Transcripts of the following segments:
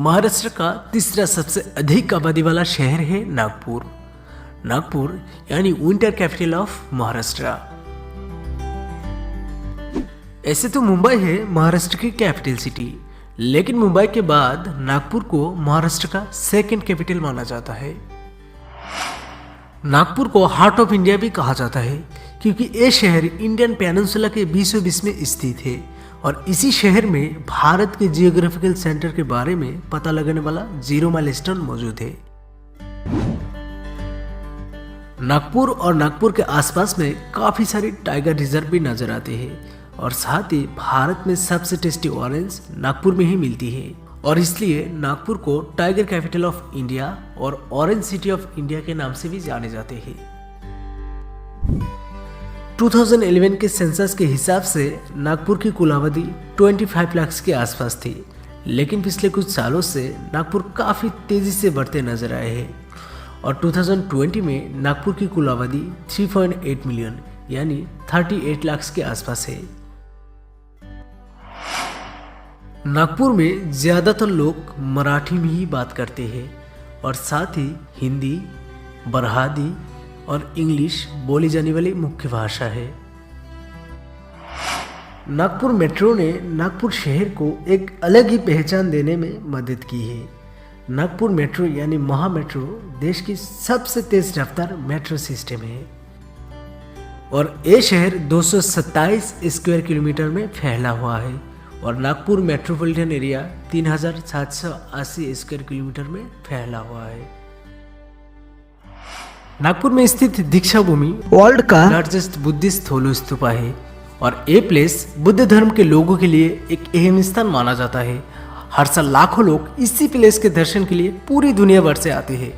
महाराष्ट्र का तीसरा सबसे अधिक आबादी वाला शहर है नागपुर। नागपुर यानी विंटर कैपिटल ऑफ महाराष्ट्र। ऐसे तो मुंबई है महाराष्ट्र की कैपिटल सिटी, लेकिन मुंबई के बाद नागपुर को महाराष्ट्र का सेकंड कैपिटल माना जाता है। नागपुर को हार्ट ऑफ इंडिया भी कहा जाता है क्योंकि ये शहर इंडियन पेनिनसुला के बीचों बीच में स्थित है और इसी शहर में भारत के जियोग्राफिकल सेंटर के बारे में पता लगाने वाला 0 माइलस्टोन मौजूद है। नागपुर और नागपुर के आसपास में काफी सारे टाइगर रिजर्व भी नजर आते हैं और साथ ही भारत में सबसे टेस्टी ऑरेंज नागपुर में ही मिलती है और इसलिए नागपुर को टाइगर कैपिटल ऑफ इंडिया और ऑरेंज सिटी ऑफ इंडिया के नाम से भी जाने जाते हैं। 2011 के सेंसस के हिसाब से नागपुर की कुल आबादी 25 लाख के आसपास थी, लेकिन पिछले कुछ सालों से नागपुर काफ़ी तेज़ी से बढ़ते नजर आए हैं और 2020 में नागपुर की कुल आबादी 3.8 मिलियन यानी 38 लाख के आसपास है। नागपुर में ज़्यादातर लोग मराठी में ही बात करते हैं और साथ ही हिंदी, बरहादी और इंग्लिश बोली जाने वाली मुख्य भाषा है। नागपुर मेट्रो ने नागपुर शहर को एक अलग ही पहचान देने में मदद की है। नागपुर मेट्रो यानी महा मेट्रो देश की सबसे तेज रफ्तार मेट्रो सिस्टम है और ये शहर 227 स्क्वायर किलोमीटर में फैला हुआ है और Nagpur metropolitan area 3780 square kilometre में फैला हुआ है। नागपुर में स्थित दीक्षा भूमि वर्ल्ड का लार्जेस्ट बुद्धिस्ट होलो स्तूपा है और ये प्लेस बुद्ध धर्म के लोगों के लिए एक अहम स्थान माना जाता है। हर साल लाखों लोग इसी प्लेस के दर्शन के लिए पूरी दुनिया भर से आते हैं।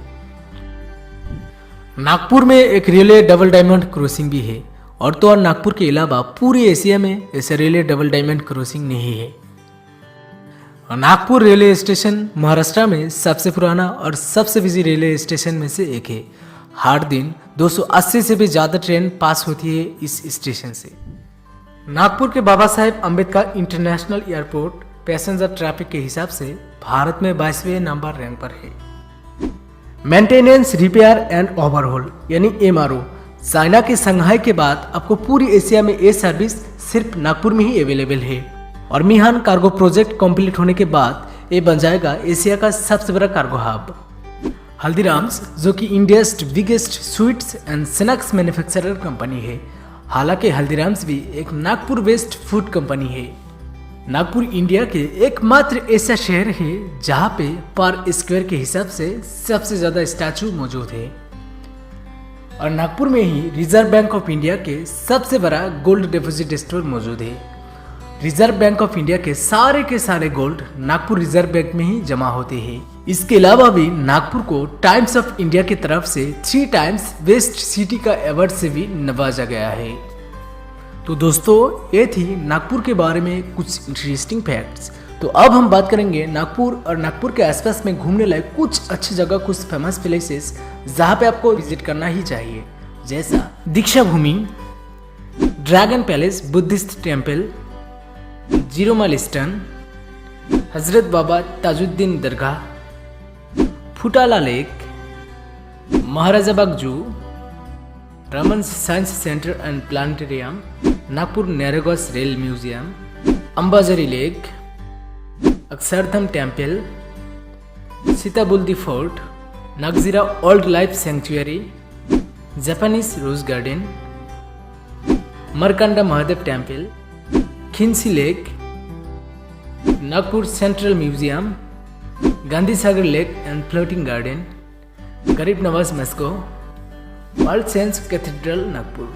नागपुर में एक रेलवे डबल डायमंड क्रॉसिंग भी है और तो और नागपुर के अलावा पूरी एशिया में ऐसे रेलवे डबल डायमंड क्रॉसिंग नहीं है। नागपुर रेलवे स्टेशन महाराष्ट्र में सबसे पुराना और सबसे बिजी रेलवे स्टेशन में से एक है। हर दिन 280 से भी ज्यादा ट्रेन पास होती है इस स्टेशन से। नागपुर के Baba Saheb Ambedkar international airport passenger traffic के हिसाब से भारत में 22वें नंबर रैंक पर है। मेंटेनेंस, रिपेयर एंड ओवरहॉल यानी MRO चाइना के संघाई के बाद आपको पूरी एशिया में ये सर्विस सिर्फ नागपुर में ही अवेलेबल है और मिहान कार्गो प्रोजेक्ट कंप्लीट होने के बाद ये बन जाएगा एशिया का सबसे बड़ा कार्गो हब। हल्दीराम्स जो कि India's biggest sweets and snacks manufacturer company है। हालांकि हल्दीराम्स भी एक नागपुर बेस्ड फूड कंपनी है। नागपुर इंडिया के एकमात्र ऐसा शहर है जहां पे पर स्क्वायर के हिसाब से सबसे ज्यादा स्टैचू मौजूद है और नागपुर में ही रिजर्व बैंक ऑफ इंडिया के सबसे बड़ा गोल्ड डिपॉजिट स्टोर मौजूद है। रिजर्व बैंक ऑफ इंडिया के सारे गोल्ड नागपुर रिजर्व बैंक में ही जमा होते हैं। इसके अलावा भी नागपुर को टाइम्स ऑफ इंडिया की तरफ से 3 टाइम्स बेस्ट सिटी का अवार्ड से भी नवाजा गया है। तो दोस्तों ये थी नागपुर के बारे में कुछ इंटरेस्टिंग फैक्ट्स। तो अब हम बात करेंगे नागपुर और नागपुर के आसपास में घूमने लायक कुछ अच्छी जगह, कुछ फेमस प्लेसेस जहाँ पे आपको विजिट करना ही चाहिए, जैसा Deeksha Bhoomi, dragon palace Buddhist temple, 0 milestone, Hazrat Baba Tajuddin Dargah, Futala lake, Maharaja Bagh zoo, Raman science centre and planetarium, Nagpur narrow gauge rail museum, Ambazari lake, Akshardham temple, Sitabuldi fort, Nagzira wild life sanctuary, Japanese rose garden, Markanda Mahadev temple, Khindsi lake, Nagpur central museum, Gandhi Sagar lake and floating garden, Garib Nawaz mosque, world science cathedral Nagpur.